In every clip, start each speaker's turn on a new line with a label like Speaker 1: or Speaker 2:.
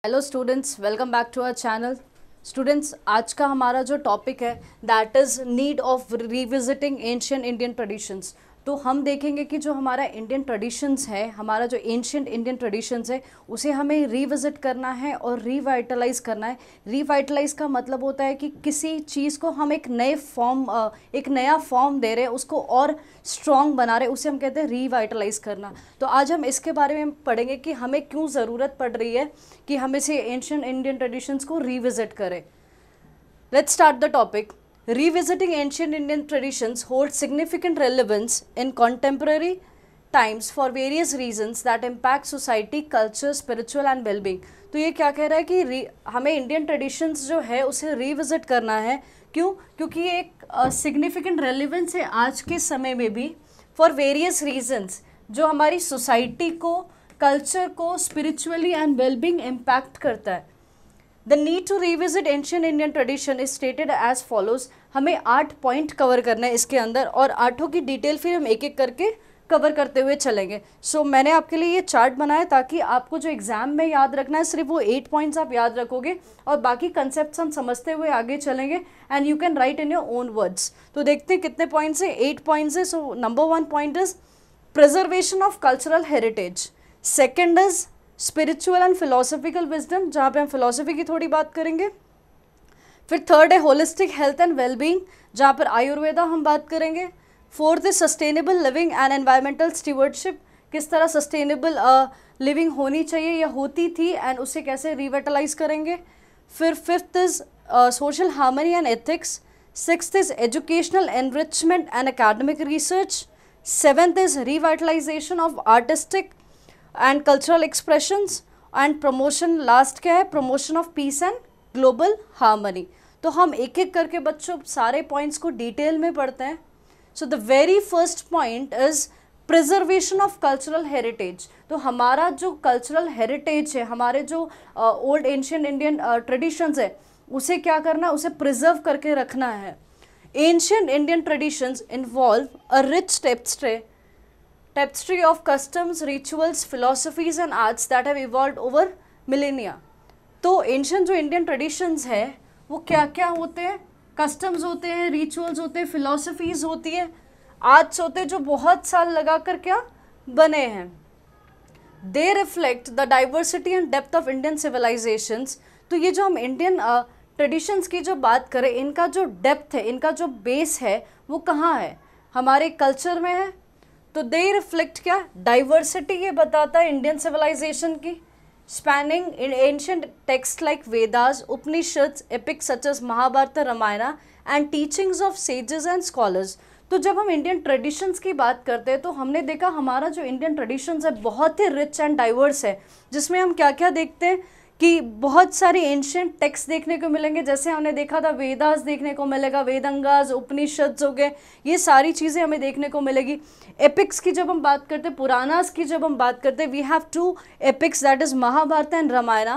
Speaker 1: Hello students, welcome back to our channel. Students, आज का हमारा जो टॉपिक है that is need of revisiting ancient Indian traditions. तो हम देखेंगे कि जो हमारा इंडियन ट्रेडिशंस है, हमारा जो एंशियंट इंडियन ट्रेडिशंस है, उसे हमें रिविजिट करना है और रिवाइटलाइज करना है। रिवाइटलाइज का मतलब होता है कि किसी चीज़ को हम एक नया फॉर्म दे रहे हैं, उसको और स्ट्रॉन्ग बना रहे हैं, उसे हम कहते हैं रिवाइटलाइज करना। तो आज हम इसके बारे में पढ़ेंगे कि हमें क्यों ज़रूरत पड़ रही है कि हम इसे एंशियंट इंडियन ट्रेडिशंस को रिविजिट करें। Let's start the topic. Revisiting ancient Indian traditions holds significant relevance in contemporary times for various reasons that impact society, culture, spiritual and well-being। तो ये क्या कह रहा है कि हमें इंडियन ट्रेडिशंस जो है उसे रिविजिट करना है। क्यों? क्योंकि ये एक सिग्निफिकेंट रेलिवेंस है आज के समय में भी, फॉर वेरियस रीजन्स, जो हमारी सोसाइटी को, कल्चर को स्पिरिचुअली एंड वेलबींग इम्पैक्ट करता है। The need to revisit ancient Indian tradition is stated as follows। हमें 8 पॉइंट कवर करना है इसके अंदर, और 8 की डिटेल फिर हम एक एक करके कवर करते हुए चलेंगे। सो मैंने आपके लिए ये चार्ट बनाया ताकि आपको जो एग्जाम में याद रखना है सिर्फ वो 8 पॉइंट्स आप याद रखोगे, और बाकी कंसेप्ट हम समझते हुए आगे चलेंगे and you can write in your own words. तो देखते हैं कितने पॉइंट्स हैं। 8 पॉइंट्स है। So number 1 point is preservation of cultural heritage. Second is spiritual and philosophical wisdom, जहाँ पे हम फिलोसफी की थोड़ी बात करेंगे। फिर थर्ड है होलिस्टिक हेल्थ एंड वेलबींग, जहाँ पर आयुर्वेदा हम बात करेंगे। फोर्थ है sustainable living and environmental stewardship, किस तरह सस्टेनेबल लिविंग होनी चाहिए या होती थी एंड उसे कैसे रिवाइटलाइज करेंगे। फिर fifth is social harmony and ethics. Sixth is educational enrichment and academic research. Seventh is revitalisation of artistic and cultural expressions and promotion. Last क्या है? Promotion of peace and global harmony. तो हम एक एक करके बच्चों सारे पॉइंट्स को डिटेल में पढ़ते हैं। So the very first point is preservation of cultural heritage. तो हमारा जो कल्चरल हेरिटेज है, हमारे जो ओल्ड एंशियंट इंडियन ट्रेडिशंस है, उसे क्या करना है? उसे प्रिजर्व करके रखना है। Ancient Indian traditions involve a rich tapestry of customs, rituals, philosophies and arts that have evolved over millennia। तो एंशियंट जो इंडियन ट्रेडिशंस है वो क्या क्या होते हैं? कस्टम्स होते हैं, रिचुअल्स होते हैं, फिलोसफीज होती है, आर्ट्स होते हैं जो बहुत साल लगाकर क्या बने हैं। They reflect the diversity and depth of Indian civilizations. तो ये जो हम इंडियन ट्रेडिशंस की जो बात करें, इनका जो डेप्थ है, इनका जो बेस है, वो कहाँ है? हमारे कल्चर में है। तो दे रिफ्लेक्ट क्या? डाइवर्सिटी ये बताता है इंडियन सिविलाइजेशन की, spanning in ancient text like Vedas, Upanishads, epics such as Mahabharata, Ramayana and teachings of sages and scholars. तो जब हम इंडियन ट्रेडिशंस की बात करते हैं तो हमने देखा हमारा जो इंडियन ट्रेडिशंस है बहुत ही रिच एंड डाइवर्स है, जिसमें हम क्या क्या देखते हैं कि बहुत सारी एंशियंट टेक्स्ट देखने को मिलेंगे। जैसे हमने देखा था वेदास देखने को मिलेगा, वेदंगास, उपनिषद्स हो गए, ये सारी चीज़ें हमें देखने को मिलेगी। एपिक्स की जब हम बात करते हैं, पुराणास की जब हम बात करते हैं, we have 2 epics that is Mahabharata and Ramayana.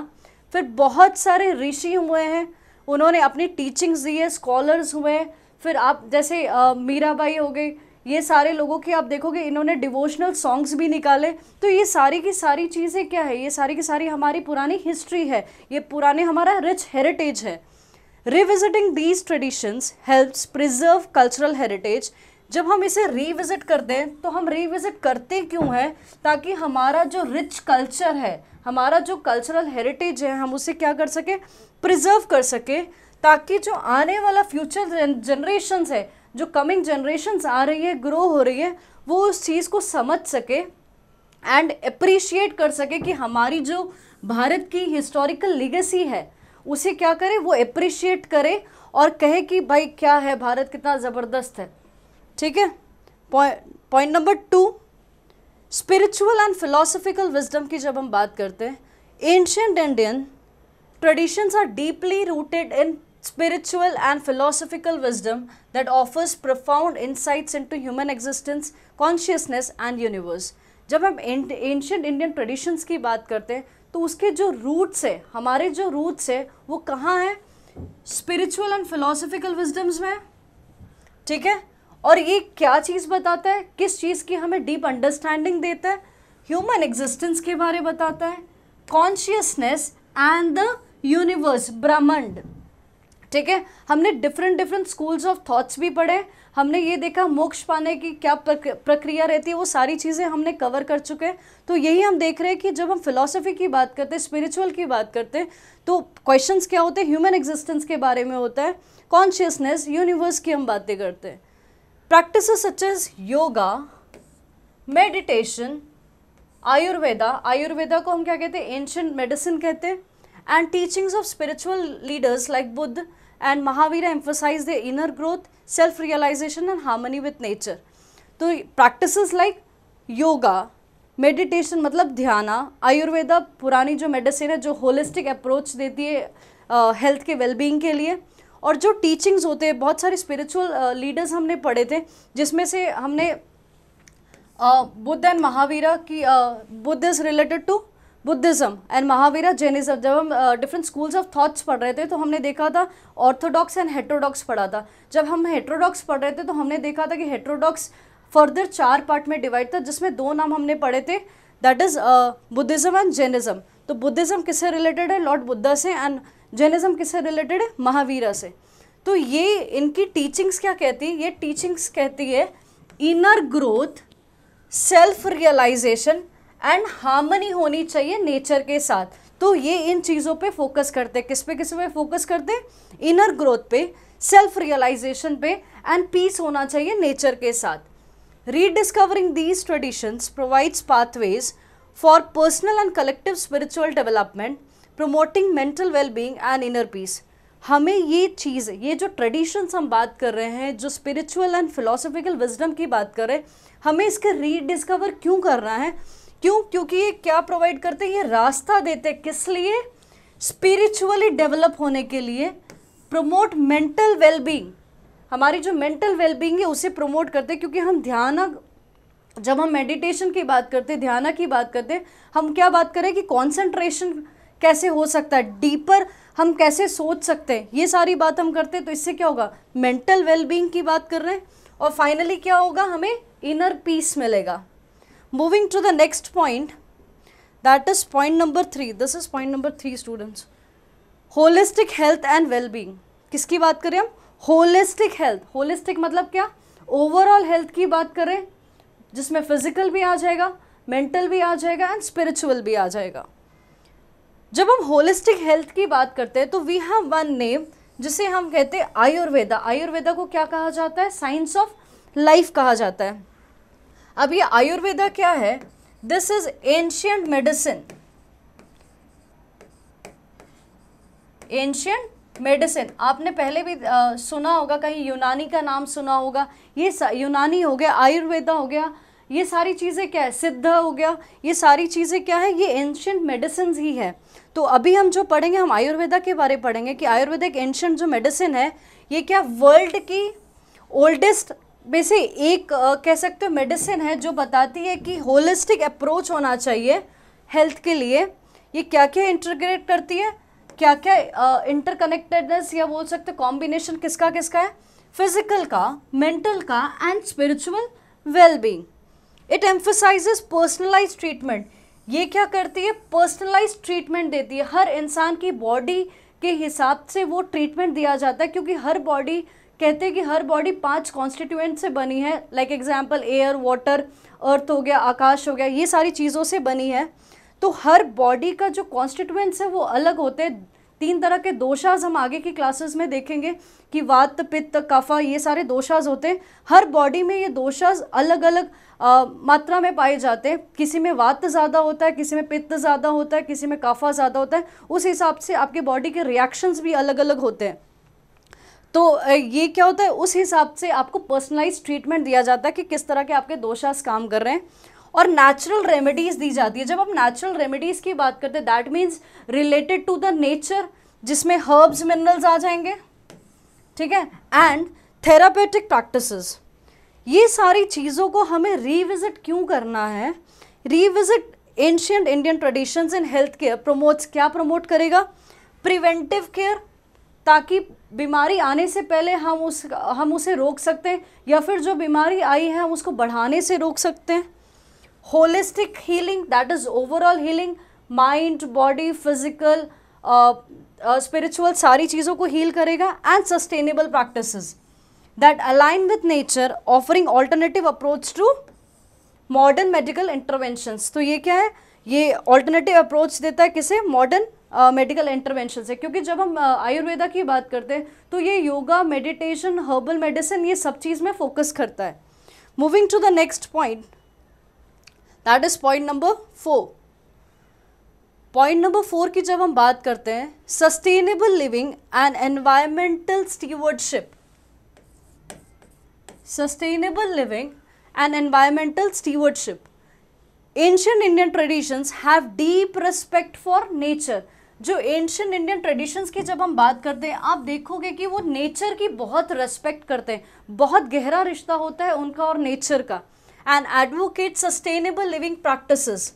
Speaker 1: फिर बहुत सारे ऋषि हुए हैं, उन्होंने अपनी टीचिंग्स दी है, स्कॉलर्स हुए हैं। फिर आप जैसे मीराबाई हो गई, ये सारे लोगों की आप देखोगे इन्होंने डिवोशनल सॉन्ग्स भी निकाले। तो ये सारी की सारी चीज़ें क्या है? ये सारी की सारी हमारी पुरानी हिस्ट्री है, ये पुराने हमारा रिच हेरिटेज है। Revisiting these traditions helps preserve cultural heritage. जब हम इसे रिविजिट करते हैं तो हम रिविजिट करते क्यों हैं? ताकि हमारा जो रिच कल्चर है, हमारा जो कल्चरल हेरिटेज है, हम उसे क्या कर सके? प्रिजर्व कर सके, ताकि जो आने वाला फ्यूचर जनरेशन्स है, जो कमिंग जनरेशन्स आ रही है, ग्रो हो रही है, वो उस चीज़ को समझ सके एंड अप्रिशिएट कर सके कि हमारी जो भारत की हिस्टोरिकल लीगेसी है उसे क्या करे? वो अप्रिशिएट करे और कहे कि भाई क्या है, भारत कितना ज़बरदस्त है। ठीक है। Point number 2, spiritual and philosophical wisdom की जब हम बात करते हैं, ancient Indian traditions are deeply rooted in spiritual and philosophical wisdom that offers profound insights into human existence, consciousness and universe। जब हम ancient Indian traditions की बात करते हैं तो उसके जो roots है, हमारे जो roots है, वो कहाँ है? spiritual and philosophical wisdoms में। ठीक है। और ये क्या चीज़ बताता है? किस चीज़ की हमें deep understanding देता है? human existence के बारे बताता है, कॉन्शियसनेस एंड द यूनिवर्स, ब्रह्मांड। ठीक है, हमने different different schools of thoughts भी पढ़े, हमने ये देखा मोक्ष पाने की क्या प्रक्रिया रहती है, वो सारी चीज़ें हमने कवर कर चुके हैं। तो यही हम देख रहे हैं कि जब हम फिलॉसफी की बात करते हैं, स्पिरिचुअल की बात करते हैं, तो क्वेश्चंस क्या होते हैं, ह्यूमन एग्जिस्टेंस के बारे में होता है, कॉन्शियसनेस, यूनिवर्स की हम बातें करते हैं। Practices such as yoga, meditation, Ayurveda, Ayurveda को हम क्या कहते हैं, एंशिएंट मेडिसिन कहते हैं, and teachings of spiritual leaders like Buddha and Mahavir emphasize the inner growth, self realization and harmony with nature. तो प्रैक्टिसेस लाइक योगा, मेडिटेशन मतलब ध्याना, आयुर्वेदा पुरानी जो मेडिसिन है जो होलिस्टिक अप्रोच देती है हेल्थ के वेलबींग के लिए, और जो टीचिंग्स होते हैं, बहुत सारे स्पिरिचुअल लीडर्स हमने पढ़े थे, जिसमें से हमने बुद्ध एंड महावीरा की, Buddha is related to Buddhism and Mahavira Jainism. जब हम डिफरेंट स्कूल्स ऑफ थॉट्स पढ़ रहे थे तो हमने देखा था ऑर्थोडॉक्स एंड हेटेरोडॉक्स पढ़ा था। जब हम हेटेरोडॉक्स पढ़ रहे थे तो हमने देखा था कि हेटेरोडॉक्स फर्दर 4 पार्ट में डिवाइड था, जिसमें 2 नाम हमने पढ़े थे, that is Buddhism and Jainism. तो बुद्धिज़्म किससे रिलेटेड है, लॉर्ड बुद्धा से, एंड जैनिज्म किससे रिलेटेड है, महावीरा से। तो ये इनकी टीचिंग्स क्या कहती है, ये टीचिंग्स कहती है inner growth, self realization and harmony होनी चाहिए नेचर के साथ। तो ये इन चीज़ों पे फोकस करते हैं, किस पे फोकस करते हैं, इनर ग्रोथ पे, सेल्फ रियलाइजेशन पे, एंड पीस होना चाहिए नेचर के साथ। Rediscovering these traditions provides pathways for personal and collective spiritual development, promoting mental wellbeing and inner peace. हमें ये चीज़, ये जो ट्रेडिशंस हम बात कर रहे हैं, जो स्पिरिचुअल एंड फिलोसॉफिकल विजडम की बात कर रहे हैं, हमें इसके रीडिस्कवर क्यों करना है, क्यों, क्योंकि ये क्या प्रोवाइड करते हैं, ये रास्ता देते हैं, किस लिए, स्पिरिचुअली डेवलप होने के लिए, प्रमोट मेंटल वेलबींग, हमारी जो मेंटल वेलबींग है उसे प्रमोट करते हैं। क्योंकि हम ध्यान, जब हम मेडिटेशन की बात करते हैं, ध्यान की बात करते हैं, हम क्या बात करें कि कॉन्सेंट्रेशन कैसे हो सकता है, डीपर हम कैसे सोच सकते हैं, ये सारी बात हम करते हैं। तो इससे क्या होगा, मेंटल वेलबींग की बात कर रहे हैं, और फाइनली क्या होगा, हमें इनर पीस मिलेगा। Moving to the next point, that is point number 3. This is point number 3 students. Holistic health and well-being. किसकी बात करें हम, होलिस्टिक हेल्थ। होलिस्टिक मतलब क्या, ओवरऑल हेल्थ की बात करें, जिसमें फिजिकल भी आ जाएगा, मेंटल भी आ जाएगा, एंड स्पिरिचुअल भी आ जाएगा। जब हम होलिस्टिक हेल्थ की बात करते हैं तो वी हैव वन नेम जिसे हम कहते हैं आयुर्वेदा। आयुर्वेदा को क्या कहा जाता है, साइंस ऑफ लाइफ कहा जाता है। अब ये आयुर्वेदा क्या है, this is ancient medicine, ancient medicine. आपने पहले भी सुना होगा, कहीं यूनानी का नाम सुना होगा, ये यूनानी हो गया, आयुर्वेदा हो गया, ये सारी चीज़ें क्या है, सिद्ध हो गया, ये सारी चीज़ें क्या है, ये एंशिएंट मेडिसिन ही है। तो अभी हम जो पढ़ेंगे, हम आयुर्वेदा के बारे में पढ़ेंगे कि आयुर्वेदा एक एंशिएंट जो मेडिसिन है, ये क्या वर्ल्ड की ओल्डेस्ट में से एक कह सकते हो मेडिसिन है, जो बताती है कि होलिस्टिक अप्रोच होना चाहिए हेल्थ के लिए। ये क्या क्या इंटीग्रेट करती है, क्या क्या इंटरकनेक्टेडनेस या बोल सकते कॉम्बिनेशन किसका किसका है, फिजिकल का, मेंटल का, and spiritual wellbeing. It emphasises personalised treatment. ये क्या करती है, पर्सनलाइज्ड ट्रीटमेंट देती है, हर इंसान की बॉडी के हिसाब से वो ट्रीटमेंट दिया जाता है। क्योंकि हर बॉडी, कहते हैं कि हर बॉडी 5 कॉन्स्टिट्यूएंट से बनी है, लाइक एग्जाम्पल एयर, वाटर, अर्थ हो गया, आकाश हो गया, ये सारी चीज़ों से बनी है। तो हर बॉडी का जो कॉन्स्टिट्यूएंट्स है वो अलग होते हैं। 3 तरह के दोषाज हम आगे की क्लासेस में देखेंगे कि वात, पित्त, कफा, ये सारे दोषाज होते हैं। हर बॉडी में ये दोषाज अलग अलग मात्रा में पाए जाते हैं। किसी में वात ज़्यादा होता है, किसी में पित्त ज़्यादा होता है, किसी में कफा ज़्यादा होता है। उस हिसाब से आपके बॉडी के रिएक्शंस भी अलग अलग होते हैं। तो ये क्या होता है, उस हिसाब से आपको पर्सनलाइज ट्रीटमेंट दिया जाता है कि किस तरह के आपके दोषास काम कर रहे हैं। और नेचुरल रेमेडीज़ दी जाती है। जब हम नेचुरल रेमेडीज़ की बात करते हैं, that means related to the nature, जिसमें हर्ब्स, मिनरल्स आ जाएंगे, ठीक है, एंड थेरापेटिक प्रैक्टिसेस। ये सारी चीज़ों को हमें रिविजिट क्यों करना है, revisit ancient Indian traditions in health care promotes, क्या प्रमोट करेगा, प्रिवेंटिव केयर, ताकि बीमारी आने से पहले हम उसे रोक सकते हैं, या फिर जो बीमारी आई है हम उसको बढ़ाने से रोक सकते हैं। Holistic healing, that is overall healing, mind, body, physical, spiritual सारी चीज़ों को हील करेगा, and sustainable practices that align with nature offering alternative approach to modern medical interventions. तो ये क्या है, ये ऑल्टरनेटिव अप्रोच देता है किसे, मॉडर्न मेडिकल इंटरवेंशन से। क्योंकि जब हम आयुर्वेदा की बात करते हैं तो ये योगा, मेडिटेशन, हर्बल मेडिसिन, ये सब चीज़ में फोकस करता है। Moving to the next point, that is point number 4। Point number 4 की जब हम बात करते हैं, sustainable living and environmental stewardship. Sustainable living and environmental stewardship. Ancient Indian traditions have deep respect for nature. जो एंशिएंट इंडियन ट्रेडिशंस की जब हम बात करते हैं, आप देखोगे कि वो नेचर की बहुत रेस्पेक्ट करते हैं, बहुत गहरा रिश्ता होता है उनका और नेचर का। And advocate sustainable living practices.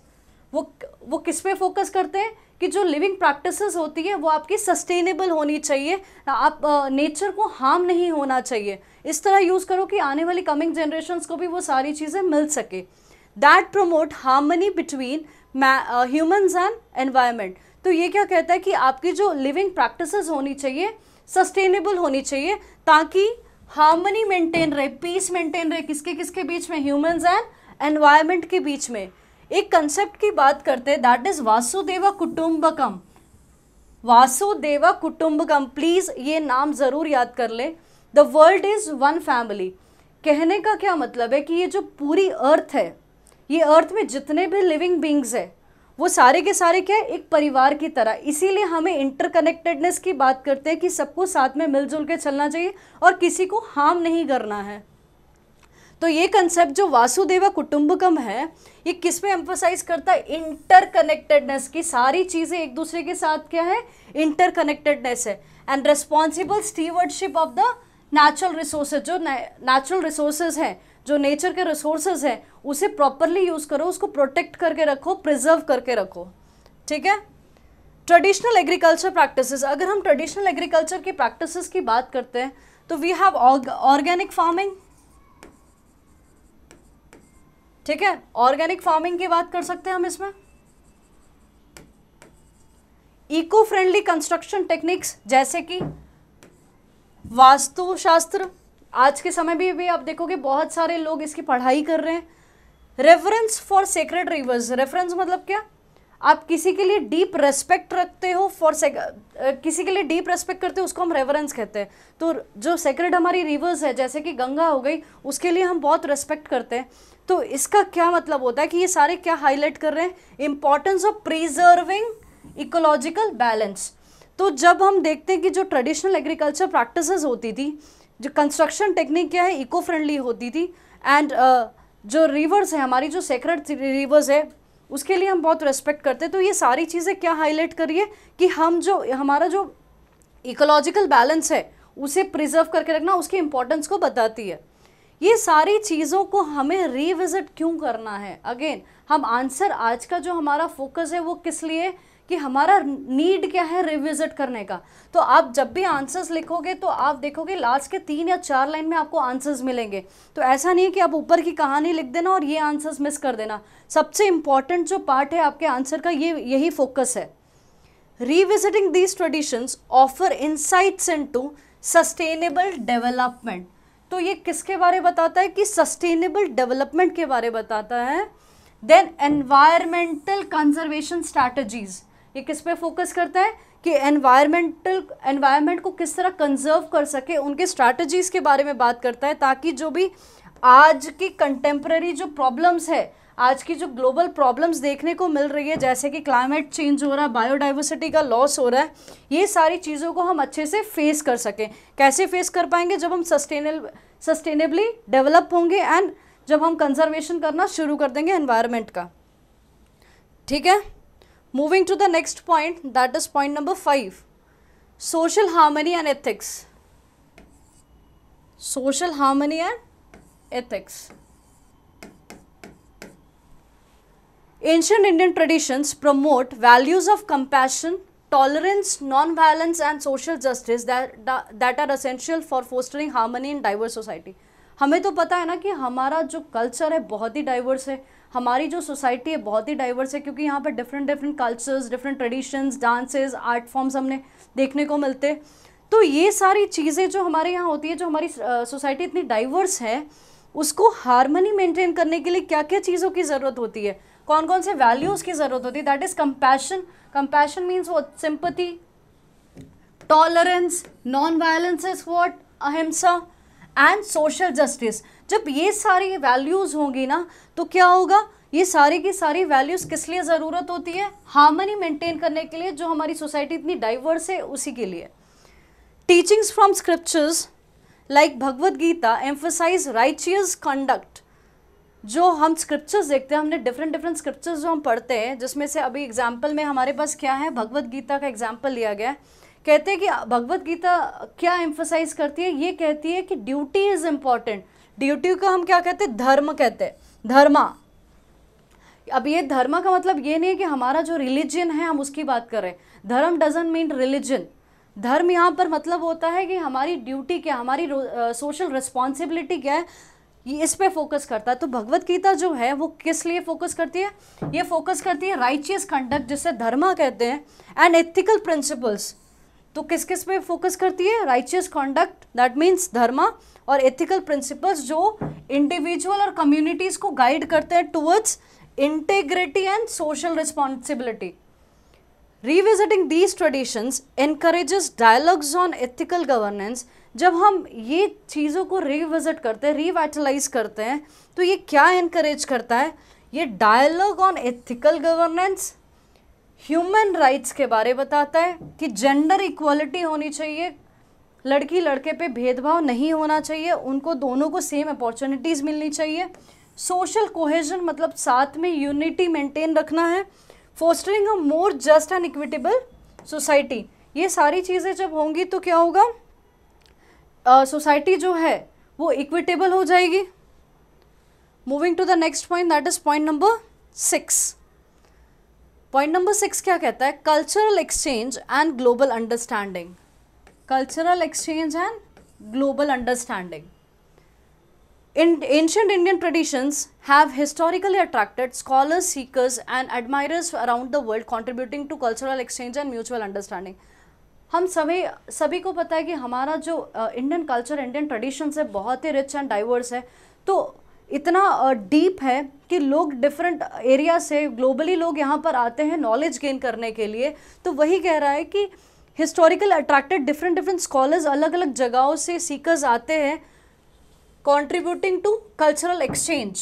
Speaker 1: वो किस पे फोकस करते हैं कि जो लिविंग प्रैक्टिसेस होती है वो आपकी सस्टेनेबल होनी चाहिए, आप नेचर को हार्म नहीं होना चाहिए, इस तरह यूज़ करो कि आने वाली कमिंग जनरेशन्स को भी वो सारी चीज़ें मिल सके। That promote harmony between humans and environment. तो ये क्या कहता है कि आपकी जो लिविंग प्रैक्टिसेस होनी चाहिए सस्टेनेबल होनी चाहिए, ताकि हार्मनी मेंटेन रहे, पीस मेंटेन रहे, किसके किसके बीच में, ह्यूमन्स एंड एनवायरनमेंट के बीच में। एक कंसेप्ट की बात करते हैं, दैट इज वासुदेव कुटुंबकम। वासुदेव कुटुंबकम, प्लीज ये नाम जरूर याद कर ले। The world is one family. कहने का क्या मतलब है कि ये जो पूरी अर्थ है, ये अर्थ में जितने भी लिविंग बींग्स है वो सारे के सारे क्या है, एक परिवार की तरह। इसीलिए हमें इंटरकनेक्टेडनेस की बात करते हैं कि सबको साथ में मिलजुल के चलना चाहिए और किसी को हार्म नहीं करना है। तो ये कंसेप्ट जो वासुदेव कुटुंबकम है, ये किस पे एम्फोसाइज करता है, इंटरकनेक्टेडनेस की। सारी चीज़ें एक दूसरे के साथ क्या है, इंटरकनेक्टेडनेस है। And responsible stewardship of the natural resources. जो नेचुरल रिसोर्सेज हैं, जो नेचर के रिसोर्सेज हैं, उसे प्रॉपरली यूज़ करो, उसको प्रोटेक्ट करके रखो, प्रिजर्व करके रखो। ठीक है। Traditional agriculture practices. अगर हम ट्रेडिशनल एग्रीकल्चर की प्रैक्टिसेस की बात करते हैं तो वी हैव ऑर्गेनिक फार्मिंग। ठीक है, ऑर्गेनिक फार्मिंग की बात कर सकते हैं हम इसमें। इको फ्रेंडली कंस्ट्रक्शन टेक्निक्स जैसे कि वास्तुशास्त्र, आज के समय भी आप देखोगे बहुत सारे लोग इसकी पढ़ाई कर रहे हैं। Reference for sacred reverse. Reference मतलब क्या, आप किसी के लिए डीप रेस्पेक्ट रखते हो, किसी के लिए डीप रेस्पेक्ट करते हो, उसको हम रेफरेंस कहते हैं। तो जो सेक्रेड हमारी रिवर्स है, जैसे कि गंगा हो गई, उसके लिए हम बहुत रेस्पेक्ट करते हैं। तो इसका क्या मतलब होता है कि ये सारे क्या हाईलाइट कर रहे हैं, importance of preserving ecological balance. तो जब हम देखते हैं कि जो ट्रेडिशनल एग्रीकल्चर प्रैक्टिसेस होती थी, जो कंस्ट्रक्शन टेक्निक क्या है, इको फ्रेंडली होती थी, एंड जो रिवर्स है हमारी, जो सेक्रेड रिवर्स है, उसके लिए हम बहुत रेस्पेक्ट करते हैं। तो ये सारी चीज़ें क्या हाईलाइट करिए कि हम जो हमारा जो इकोलॉजिकल बैलेंस है उसे प्रिजर्व करके रखना, उसकी इंपॉर्टेंस को बताती है। ये सारी चीज़ों को हमें रिविजिट क्यों करना है, अगेन हम आंसर, आज का जो हमारा फोकस है वो किस लिए, कि हमारा नीड क्या है रिविजिट करने का। तो आप जब भी आंसर्स लिखोगे तो आप देखोगे लास्ट के 3 या 4 लाइन में आपको आंसर्स मिलेंगे। तो ऐसा नहीं है कि आप ऊपर की कहानी लिख देना और ये आंसर्स मिस कर देना। सबसे इंपॉर्टेंट जो पार्ट है आपके आंसर का, ये यही फोकस है। Revisiting these traditions offer insights into sustainable development. तो ये किसके बारे बताता है कि सस्टेनेबल डेवलपमेंट के बारे बताता है। देन एनवायरमेंटल कंजर्वेशन स्ट्रैटेजीज, ये किस पे फोकस करता है कि एनवायरमेंट को किस तरह कंजर्व कर सके, उनके स्ट्रैटेजीज के बारे में बात करता है, ताकि जो भी आज की कंटेम्प्रेरी जो प्रॉब्लम्स है, आज की जो ग्लोबल प्रॉब्लम्स देखने को मिल रही है, जैसे कि क्लाइमेट चेंज हो रहा है, बायोडाइवर्सिटी का लॉस हो रहा है, ये सारी चीज़ों को हम अच्छे से फेस कर सकें। कैसे फेस कर पाएंगे, जब हम सस्टेनेबली डेवलप होंगे एंड जब हम कंजर्वेशन करना शुरू कर देंगे एनवायरनमेंट का। ठीक है, moving to the next point, that is point number 5, social harmony and ethics. Social harmony and ethics. Ancient Indian traditions promote values of compassion, tolerance, non-violence and social justice that are essential for fostering harmony in diverse society. हमें तो पता है ना कि हमारा जो culture है बहुत ही डाइवर्स है, हमारी जो सोसाइटी है बहुत ही डाइवर्स है, क्योंकि यहाँ पर different different cultures, different traditions, dances, art forms हमने देखने को मिलते। तो ये सारी चीज़ें जो हमारे यहाँ होती है, जो हमारी सोसाइटी इतनी डाइवर्स है, उसको हार्मनी मेंटेन करने के लिए क्या क्या चीज़ों की ज़रूरत होती है, कौन कौन से वैल्यूज़ की ज़रूरत होती है। That is compassion. Compassion means what? Sympathy, tolerance, non violence is what? अहिंसा, एंड सोशल जस्टिस। जब ये सारी वैल्यूज़ होंगी ना, तो क्या होगा? ये सारी की सारी वैल्यूज़ किस लिए ज़रूरत होती है? हार्मनी मेंटेन करने के लिए, जो हमारी सोसाइटी इतनी डाइवर्स है उसी के लिए। Teachings from scriptures like Bhagavad Gita emphasize righteous conduct. जो हम स्क्रिप्चर्स देखते हैं, हमने डिफरेंट डिफरेंट स्क्रिप्चर्स जो हम पढ़ते हैं, जिसमें से अभी एग्जाम्पल में हमारे पास क्या है, भगवद गीता का एग्जाम्पल लिया गया है। कहते हैं कि भगवद गीता क्या एम्फसाइज करती है? ये कहती है कि ड्यूटी इज़ इम्पॉर्टेंट। ड्यूटी को हम क्या कहते हैं? धर्म कहते हैं, धर्मा। अब ये धर्म का मतलब ये नहीं है कि हमारा जो रिलीजन है हम उसकी बात कर रहे हैं। धर्म डजंट मीन रिलीजन। धर्म यहाँ पर मतलब होता है कि हमारी ड्यूटी क्या, हमारी सोशल रिस्पॉन्सिबिलिटी क्या है, ये इस पे फोकस करता है। तो भगवद गीता जो है वो किस लिए फोकस करती है? ये फोकस करती है राइचियस कंडक्ट, जिसे धर्मा कहते हैं, एंड एथिकल प्रिंसिपल्स। तो किस किस पे फोकस करती है? राइचियस कंडक्ट, दैट मीन्स धर्मा, और एथिकल प्रिंसिपल्स जो इंडिविजुअल और कम्युनिटीज़ को गाइड करते हैं towards integrity and social responsibility. Revisiting these traditions encourages dialogues on ethical governance। जब हम ये चीज़ों को रिविजिट करते हैं, रिवाइटलाइज करते हैं, तो ये क्या इनकरेज करता है? ये dialogue on ethical governance, human rights के बारे बताता है कि जेंडर इक्वालिटी होनी चाहिए, लड़की लड़के पे भेदभाव नहीं होना चाहिए, उनको दोनों को सेम अपॉर्चुनिटीज़ मिलनी चाहिए। सोशल कोहेजन मतलब साथ में यूनिटी मेंटेन रखना है। Fostering a more just and equitable society. ये सारी चीज़ें जब होंगी तो क्या होगा? सोसाइटी जो है वो इक्विटेबल हो जाएगी। Moving to the next point, that is point number 6। Point number 6 क्या कहता है? Cultural exchange and global understanding. Cultural exchange and global understanding. Ancient Indian traditions have historically attracted scholars, seekers and admirers around the world, contributing to cultural exchange and mutual understanding। हम सभी को पता है कि हमारा जो इंडियन कल्चर, इंडियन ट्रेडिशंस है, बहुत ही रिच एंड डाइवर्स है। तो इतना डीप है कि लोग डिफरेंट एरिया से, ग्लोबली लोग यहाँ पर आते हैं नॉलेज गेन करने के लिए। तो वही कह रहा है कि historical attracted different different scholars, अलग अलग जगहों से सीकर्स आते हैं, कॉन्ट्रीब्यूटिंग टू कल्चरल एक्सचेंज।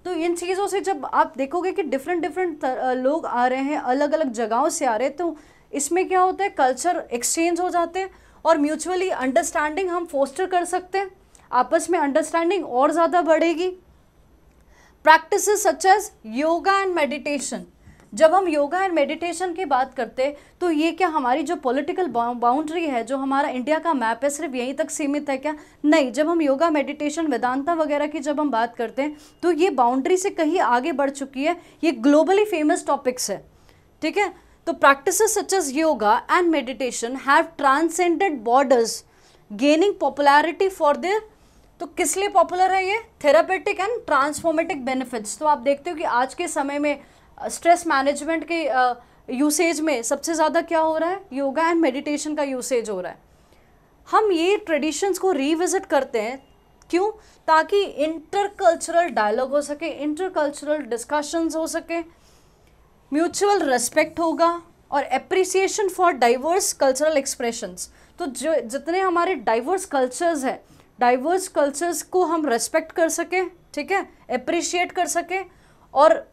Speaker 1: तो इन चीज़ों से जब आप देखोगे कि डिफरेंट डिफरेंट लोग आ रहे हैं, अलग अलग जगहों से आ रहे हैं, तो इसमें क्या होता है? कल्चर एक्सचेंज हो जाते हैं और म्यूचुअली अंडरस्टैंडिंग हम फोस्टर कर सकते हैं, आपस में अंडरस्टैंडिंग और ज़्यादा बढ़ेगी। Practices such as yoga and meditation. जब हम योगा एंड मेडिटेशन की बात करते हैं तो ये क्या हमारी जो पॉलिटिकल बाउंड्री है, जो हमारा इंडिया का मैप है, सिर्फ यहीं तक सीमित है क्या? नहीं। जब हम योगा, मेडिटेशन, वेदांता वगैरह की जब हम बात करते हैं तो ये बाउंड्री से कहीं आगे बढ़ चुकी है। ये ग्लोबली फेमस टॉपिक्स है, ठीक है। तो practices such as yoga and meditation have transcended borders, gaining popularity for their. तो किस लिए पॉपुलर है ये? Therapeutic and transformative benefits. तो आप देखते हो कि आज के समय में स्ट्रेस मैनेजमेंट के यूसेज में सबसे ज़्यादा क्या हो रहा है? योगा एंड मेडिटेशन का यूसेज हो रहा है। हम ये ट्रेडिशंस को रिविजिट करते हैं, क्यों? ताकि इंटरकल्चरल डायलॉग हो सके, इंटरकल्चरल डिस्कशंस हो सके, म्यूचुअल रेस्पेक्ट होगा और appreciation for diverse cultural expressions. तो जो जितने हमारे डाइवर्स कल्चर्स हैं, डाइवर्स कल्चर्स को हम रेस्पेक्ट कर सकें, ठीक है, एप्रिशिएट कर सकें, और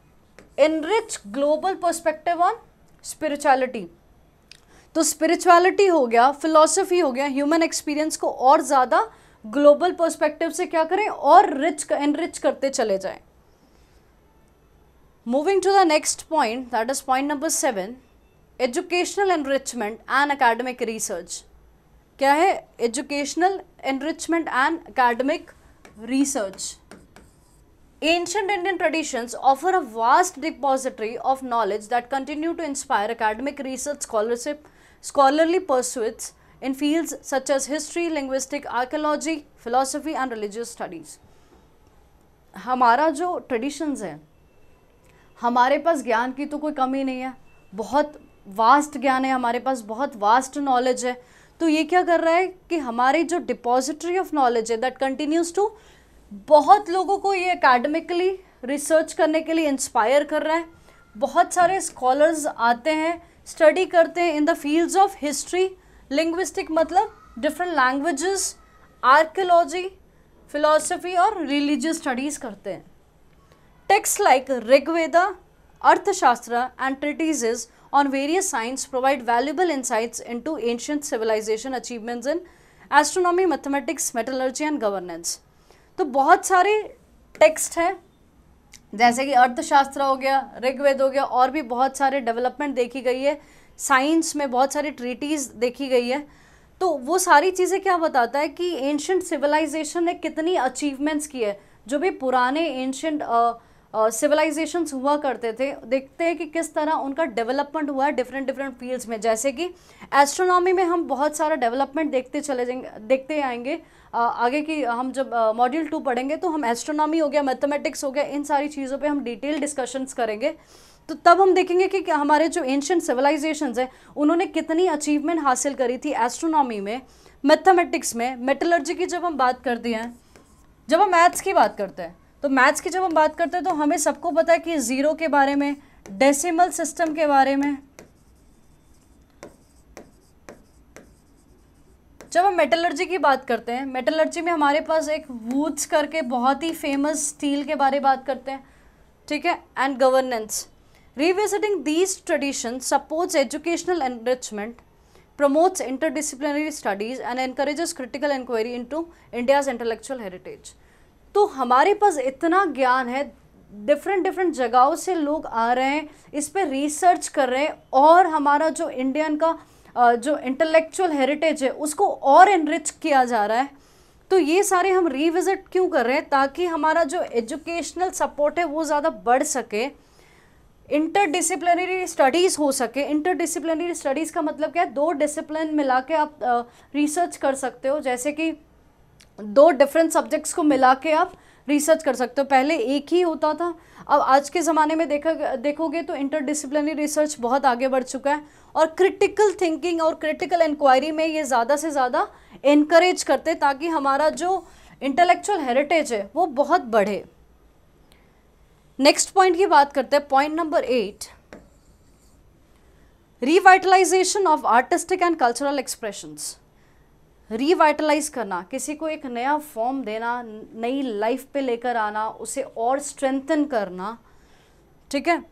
Speaker 1: enrich global perspective on spirituality. तो स्पिरिचुअलिटी हो गया, फिलॉसफी हो गया, ह्यूमन एक्सपीरियंस को और ज़्यादा ग्लोबल पर्सपेक्टिव से क्या करें? और एनरिच करते चले जाएं। Moving to the next point, that is point number 7, educational enrichment and academic research. क्या है? Educational enrichment and academic research. Ancient Indian traditions offer a vast depository of knowledge that continue to inspire academic research, scholarship, scholarly pursuits in fields such as history, linguistics, archaeology, philosophy and religious studies। हमारा जो traditions है हमारे पास ज्ञान की तो कोई कमी नहीं है, बहुत वास्ट ज्ञान है हमारे पास, बहुत वास्ट नॉलेज है। तो ये क्या कर रहा है कि हमारी जो डिपॉजिटरी ऑफ नॉलेज है दैट कंटिन्यूज टू, बहुत लोगों को ये एकेडमिकली रिसर्च करने के लिए इंस्पायर कर रहा है। बहुत सारे स्कॉलर्स आते हैं, स्टडी करते हैं in the fields of history, linguistic मतलब डिफरेंट लैंग्वेजेस, आर्कियोलॉजी, फिलोसफी और रिलीजियस स्टडीज़ करते हैं। टेक्स्ट लाइक ऋग्वेदा, अर्थशास्त्र and treatises on various science provide valuable insights into ancient civilization achievements in astronomy, mathematics, metallurgy and governance। तो बहुत सारे text हैं, जैसे कि अर्थशास्त्र हो गया, ऋग्वेद हो गया, और भी बहुत सारे डेवलपमेंट देखी गई है, साइंस में बहुत सारी ट्रीटीज़ देखी गई है। तो वो सारी चीज़ें क्या बताता है कि एंशंट सिविलाइजेशन ने कितनी अचीवमेंट्स की है। जो भी पुराने एंशंट सिविलाइजेशंस हुआ करते थे, देखते हैं कि किस तरह उनका डेवलपमेंट हुआ है डिफरेंट डिफरेंट फील्ड्स में। जैसे कि एस्ट्रोनॉमी में हम बहुत सारा डेवलपमेंट देखते आएंगे आगे की, हम जब मॉड्यूल 2 पढ़ेंगे तो हम एस्ट्रोनॉमी हो गया, मैथमेटिक्स हो गया, इन सारी चीज़ों पे हम डिटेल डिस्कशंस करेंगे। तो तब हम देखेंगे कि हमारे जो एंशिएंट सिविलाइजेशंस हैं उन्होंने कितनी अचीवमेंट हासिल करी थी एस्ट्रोनॉमी में, मैथमेटिक्स में, मेटलर्जी की जब हम बात करते हैं, जब हम मैथ्स की बात करते हैं, तो मैथ्स की जब हम बात करते हैं तो हमें सबको पता है कि ज़ीरो के बारे में, डेसिमल सिस्टम के बारे में। जब हम मेटलर्जी की बात करते हैं, मेटलर्जी में हमारे पास एक वुड्स करके बहुत ही फेमस स्टील के बारे में बात करते हैं, ठीक है, and governance. Revisiting these tradition supports educational enrichment, promotes interdisciplinary studies and encourages critical inquiry into India's intellectual heritage। तो हमारे पास इतना ज्ञान है, डिफरेंट डिफरेंट जगहों से लोग आ रहे हैं, इस पे रिसर्च कर रहे हैं, और हमारा जो इंडियन का जो इंटेलेक्चुअल हेरिटेज है उसको और एनरिच किया जा रहा है। तो ये सारे हम रिविजिट क्यों कर रहे हैं? ताकि हमारा जो एजुकेशनल सपोर्ट है वो ज़्यादा बढ़ सके, इंटरडिसिप्लिनरी स्टडीज़ हो सके। इंटरडिसिप्लिनरी स्टडीज़ का मतलब क्या है? 2 डिसिप्लिन मिला के आप रिसर्च कर सकते हो, जैसे कि 2 डिफरेंट सब्जेक्ट्स को मिला के आप रिसर्च कर सकते हो। पहले एक ही होता था, अब आज के ज़माने में देखोगे तो इंटरडिसिप्लिनरी रिसर्च बहुत आगे बढ़ चुका है, और क्रिटिकल थिंकिंग और क्रिटिकल इंक्वायरी में ये ज़्यादा से ज़्यादा इनकरेज करते, ताकि हमारा जो इंटेलेक्चुअल हेरिटेज है वो बहुत बढ़े। नेक्स्ट पॉइंट की बात करते हैं, point number 8, revitalisation of artistic and cultural expressions. Revitalise करना, किसी को एक नया फॉर्म देना, नई लाइफ पे लेकर आना, उसे और स्ट्रेंथन करना, ठीक है।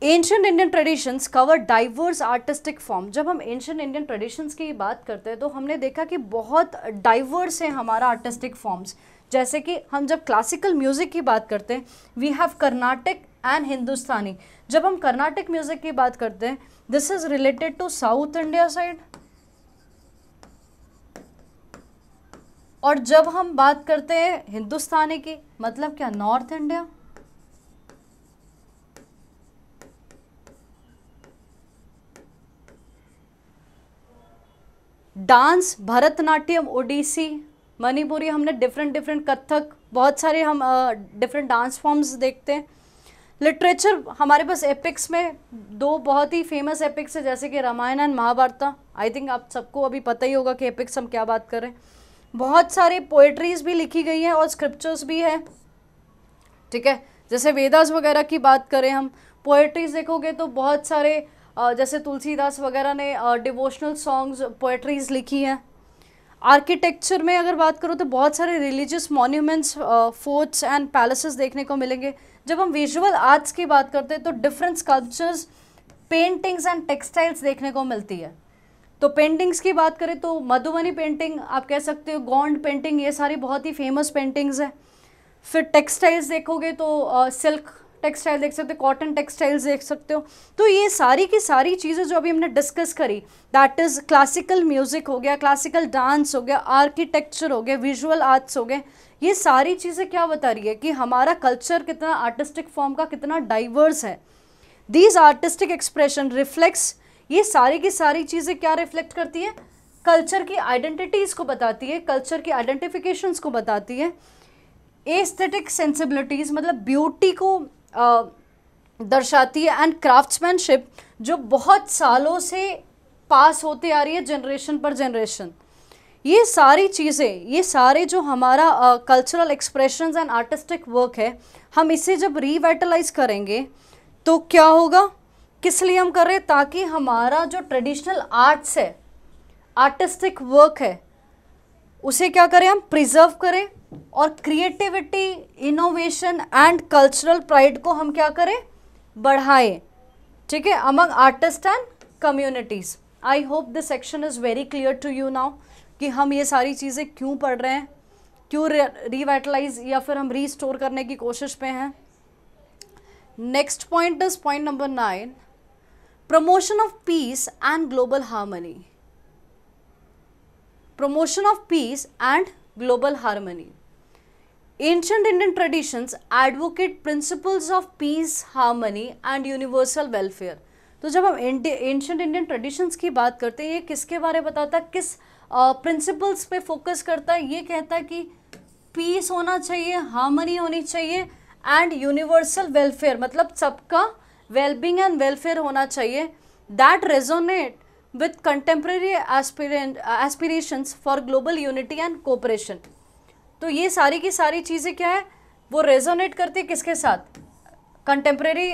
Speaker 1: Ancient Indian traditions cover diverse artistic form. जब हम एंशिएंट इंडियन ट्रेडिशंस की बात करते हैं तो हमने देखा कि बहुत डाइवर्स है हमारा आर्टिस्टिक फॉर्म्स। जैसे कि हम जब क्लासिकल म्यूज़िक की बात करते हैं, we have Carnatic and Hindustani. जब हम कर्नाटिक म्यूज़िक की बात करते हैं, this is related to south India side, और जब हम बात करते हैं हिंदुस्तानी की, मतलब क्या, north India. Dance, Bharatanatyam, Odissi, Manipuri, हमने डिफरेंट कथक, बहुत सारे हम डिफरेंट डांस फॉर्म्स देखते हैं। लिटरेचर, हमारे पास एपिक्स में 2 बहुत ही फेमस एपिक्स है, जैसे कि Ramayana and Mahabharata. I think आप सबको अभी पता ही होगा कि एपिक्स हम क्या बात कर रहे हैं। बहुत सारे पोएट्रीज भी लिखी गई हैं और स्क्रिप्चर्स भी है, ठीक है। जैसे वेदास वगैरह की बात करें हम, पोएट्रीज देखोगे तो बहुत सारे जैसे तुलसीदास वगैरह ने डिवोशनल सॉन्ग्स, पोएट्रीज लिखी हैं। आर्किटेक्चर में अगर बात करो तो बहुत सारे religious monuments, forts and palaces देखने को मिलेंगे। जब हम विजुअल आर्ट्स की बात करते हैं तो different sculptures, paintings and textiles देखने को मिलती है। तो पेंटिंग्स की बात करें तो मधुबनी पेंटिंग आप कह सकते हो, गोंड पेंटिंग, ये सारी बहुत ही फेमस पेंटिंग्स हैं। फिर टेक्सटाइल्स देखोगे तो सिल्क टेक्सटाइल देख सकते हो, कॉटन टेक्सटाइल्स देख सकते हो। तो ये सारी की सारी चीज़ें जो अभी हमने डिस्कस करी, दैट इज़ क्लासिकल म्यूज़िक हो गया, क्लासिकल डांस हो गया, आर्किटेक्चर हो गया, विजुअल आर्ट्स हो गए, ये सारी चीज़ें क्या बता रही है कि हमारा कल्चर कितना, आर्टिस्टिक फॉर्म का कितना डाइवर्स है। दीज आर्टिस्टिक एक्सप्रेशन रिफ्लेक्ट्स, ये सारी की सारी चीज़ें क्या रिफ्लेक्ट करती है? कल्चर की आइडेंटिटीज़ को बताती है, कल्चर की आइडेंटिफिकेशंस को बताती है। एस्थेटिक सेंसिबिलिटीज़ मतलब ब्यूटी को दर्शाती है, एंड क्राफ्ट्समैनशिप जो बहुत सालों से पास होती आ रही है जनरेशन पर जनरेशन। ये सारी चीज़ें, ये सारे जो हमारा cultural expressions and artistic work है, हम इसे जब रिवाइटलाइज करेंगे तो क्या होगा, किस लिए हम कर रहे हैं, ताकि हमारा जो ट्रेडिशनल आर्ट्स है, आर्टिस्टिक वर्क है, उसे क्या करें, हम प्रिजर्व करें, और creativity, innovation and cultural pride को हम क्या करें, बढ़ाएं, ठीक है, among artist and communities. I hope this section is very clear to you now कि हम ये सारी चीज़ें क्यों पढ़ रहे हैं, क्यों रिवाइटलाइज या फिर हम रीस्टोर करने की कोशिश पे हैं। Next point is point number 9, promotion of peace and global harmony. Promotion of peace and global harmony. Ancient Indian traditions advocate principles of peace, harmony and universal welfare. तो जब हम एंशियंट इंडियन ट्रेडिशंस की बात करते हैं, ये किसके बारे में बताता है, किस प्रिंसिपल्स पे फोकस करता है, ये कहता है कि पीस होना चाहिए, हार्मनी होनी चाहिए, एंड यूनिवर्सल वेलफेयर, मतलब सबका वेलबींग एंड वेलफेयर होना चाहिए, that resonate with contemporary aspirations for global unity and cooperation. तो ये सारी की सारी चीज़ें क्या है, वो रेजोनेट करती है किसके साथ, कंटेम्प्रेरी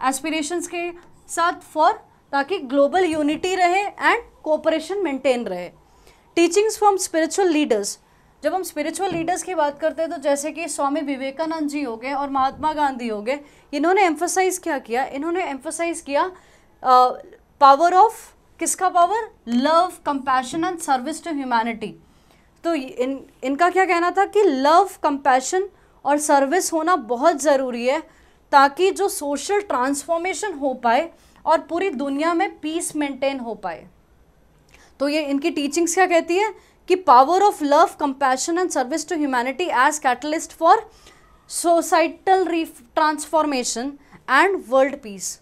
Speaker 1: एस्पिरेशंस के साथ, फॉर ताकि ग्लोबल यूनिटी रहे एंड कोऑपरेशन मेंटेन रहे। टीचिंग्स फ्रॉम स्पिरिचुअल लीडर्स, जब हम स्पिरिचुअल लीडर्स की बात करते हैं तो जैसे कि स्वामी विवेकानंद जी हो गए और महात्मा गांधी हो गए, इन्होंने एम्फोसाइज क्या किया, इन्होंने एम्फोसाइज किया पावर ऑफ, किसका power, love, compassion and service to humanity. तो इनका क्या कहना था कि लव, कंपैशन और सर्विस होना बहुत ज़रूरी है ताकि जो सोशल ट्रांसफॉर्मेशन हो पाए और पूरी दुनिया में पीस मेंटेन हो पाए। तो ये इनकी टीचिंग्स क्या कहती है कि power of love, compassion and service to humanity as catalyst for societal transformation and world peace.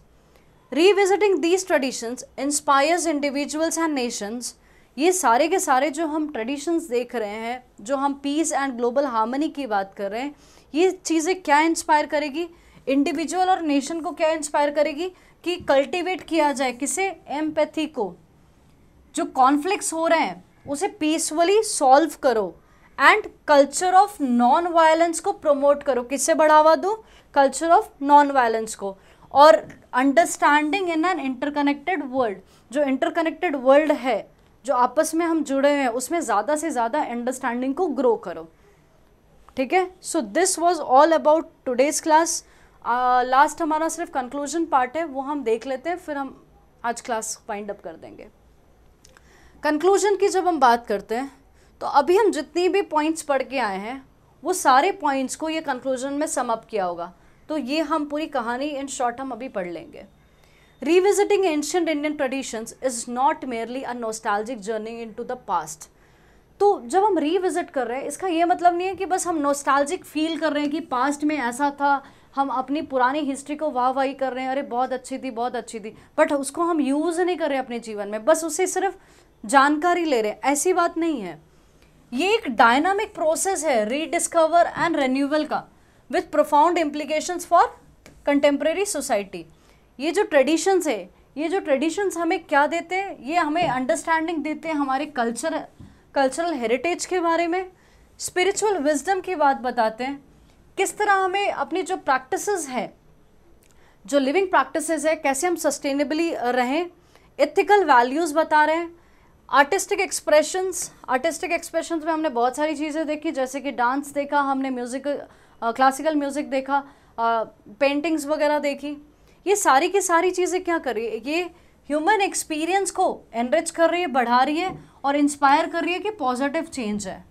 Speaker 1: Revisiting these traditions inspires individuals and nations. ये सारे के सारे जो हम ट्रेडिशंस देख रहे हैं, जो हम पीस एंड ग्लोबल हार्मनी की बात कर रहे हैं, ये चीज़ें क्या इंस्पायर करेगी, इंडिविजुअल और नेशन को क्या इंस्पायर करेगी कि कल्टीवेट किया जाए किसे, एम्पैथी को, जो कॉन्फ्लिक्ट्स हो रहे हैं उसे पीसफुली सॉल्व करो, and culture of non violence को प्रमोट करो, किससे बढ़ावा दो, कल्चर ऑफ नॉन वायलेंस को, और understanding in an interconnected world, जो इंटरकनेक्टेड वर्ल्ड है, जो आपस में हम जुड़े हैं, उसमें ज़्यादा से ज़्यादा अंडरस्टैंडिंग को ग्रो करो, ठीक है। So this was all about today's class. Last हमारा सिर्फ कंक्लूजन पार्ट है, वो हम देख लेते हैं, फिर हम आज क्लास वाइंड अप कर देंगे। कंक्लूजन की जब हम बात करते हैं तो अभी हम जितनी भी पॉइंट्स पढ़ के आए हैं वो सारे पॉइंट्स को ये कंक्लूजन में सम अप किया होगा, तो ये हम पूरी कहानी इन शॉर्ट हम अभी पढ़ लेंगे। Revisiting ancient Indian traditions is not merely a nostalgic journey into the past. तो जब हम रिविजिट कर रहे हैं, इसका ये मतलब नहीं है कि बस हम नॉस्टैल्जिक फील कर रहे हैं कि पास्ट में ऐसा था, हम अपनी पुरानी हिस्ट्री को वाह वाही कर रहे हैं, अरे बहुत अच्छी थी, बहुत अच्छी थी, बट उसको हम यूज़ नहीं कर रहे अपने जीवन में, बस उसे सिर्फ जानकारी ले रहे हैं, ऐसी बात नहीं है। ये एक डायनामिक प्रोसेस है रीडिस्कवर एंड रिन्यूअल का, with profound implications for contemporary society. ये जो ट्रेडिशंस है, ये जो ट्रेडिशंस हमें क्या देते हैं, ये हमें अंडरस्टैंडिंग देते हैं हमारे कल्चरल हेरिटेज के बारे में, स्पिरिचुअल विजडम की बात बताते हैं, किस तरह हमें अपनी जो प्रैक्टिसेस है, जो लिविंग प्रैक्टिसेस है, कैसे हम सस्टेनेबली रहें, एथिकल वैल्यूज़ बता रहे हैं, आर्टिस्टिक एक्सप्रेशंस में हमने बहुत सारी चीज़ें देखी, जैसे कि डांस देखा हमने, म्यूज़िक, क्लासिकल म्यूज़िक देखा, पेंटिंग्स वगैरह देखी। ये सारी की सारी चीज़ें क्या कर रही है, ये ह्यूमन एक्सपीरियंस को एनरिच कर रही है, बढ़ा रही है और इंस्पायर कर रही है कि पॉजिटिव चेंज है।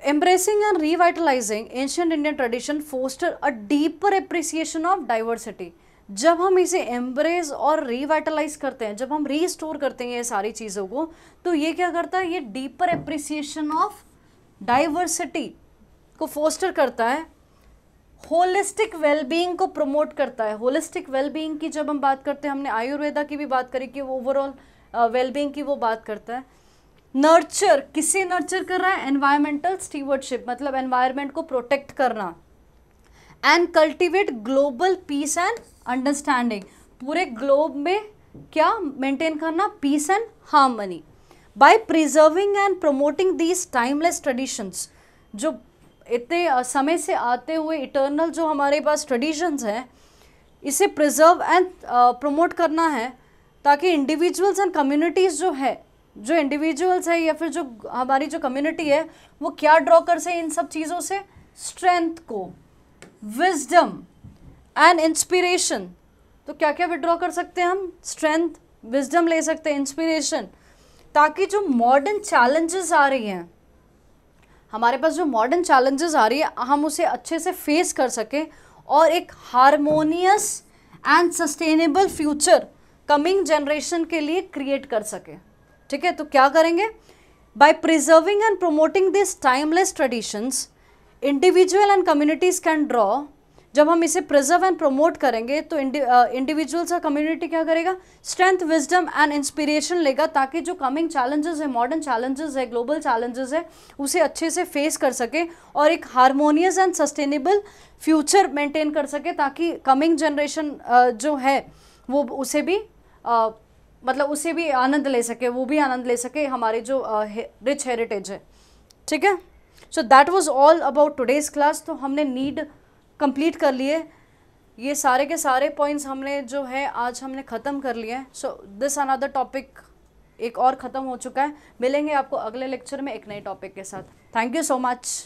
Speaker 1: Embracing and revitalising ancient Indian tradition foster a deeper appreciation of diversity. जब हम इसे एम्ब्रेस और रिवाइटलाइज करते हैं, जब हम रीस्टोर करते हैं ये सारी चीज़ों को, तो ये क्या करता है, ये डीपर एप्रिसिएशन ऑफ डाइवर्सिटी को फोस्टर करता है, होलिस्टिक वेलबींग को प्रमोट करता है। होलिस्टिक वेलबींग की जब हम बात करते हैं, हमने आयुर्वेदा की भी बात करी कि ओवरऑल वेलबींग की वो बात करता है। नर्चर, किसे नर्चर कर रहा है, एनवायरमेंटल स्टीवर्डशिप, मतलब एनवायरमेंट को प्रोटेक्ट करना, and cultivate global peace and understanding, पूरे ग्लोब में क्या मेंटेन करना, peace and harmony, by preserving and promoting these timeless traditions, जो इतने समय से आते हुए इटर्नल जो हमारे पास ट्रेडिशंस हैं, इसे प्रिजर्व एंड प्रमोट करना है, ताकि इंडिविजुअल्स एंड कम्युनिटीज़ जो है, जो इंडिविजुअल्स है या फिर जो हमारी जो कम्युनिटी है, वो क्या ड्रॉ कर से इन सब चीज़ों से, स्ट्रेंथ को, विजडम एंड इंस्पिरेशन। तो क्या क्या विड्रॉ कर सकते हैं हम, स्ट्रेंथ, विजडम ले सकते हैं, इंस्पिरेशन, ताकि जो मॉडर्न चैलेंजेस आ रही हैं, हमारे पास जो मॉडर्न चैलेंजेस आ रही है, हम उसे अच्छे से फेस कर सकें और एक harmonious and sustainable future coming generation के लिए क्रिएट कर सकें। ठीक है, तो क्या करेंगे, by preserving and promoting this timeless traditions, individual and communities can draw, जब हम इसे प्रिजर्व एंड प्रमोट करेंगे तो इंडिविजुअल्स और कम्युनिटी क्या करेगा, स्ट्रेंथ, विजडम एंड इंस्पिरेशन लेगा, ताकि जो कमिंग चैलेंजेस है, मॉडर्न चैलेंजेस है, ग्लोबल चैलेंजेस है, उसे अच्छे से फेस कर सके और एक harmonious and sustainable future maintain कर सके, ताकि कमिंग जनरेशन जो है वो उसे भी मतलब उसे भी आनंद ले सके, वो भी आनंद ले सके हमारे जो रिच हेरिटेज है। ठीक है, so that was all about today's class. तो हमने नीड कंप्लीट कर लिए, ये सारे के सारे पॉइंट्स हमने जो है आज हमने ख़त्म कर लिए। सो दिस अनदर टॉपिक एक और ख़त्म हो चुका है। मिलेंगे आपको अगले लेक्चर में एक नए टॉपिक के साथ। Thank you so much.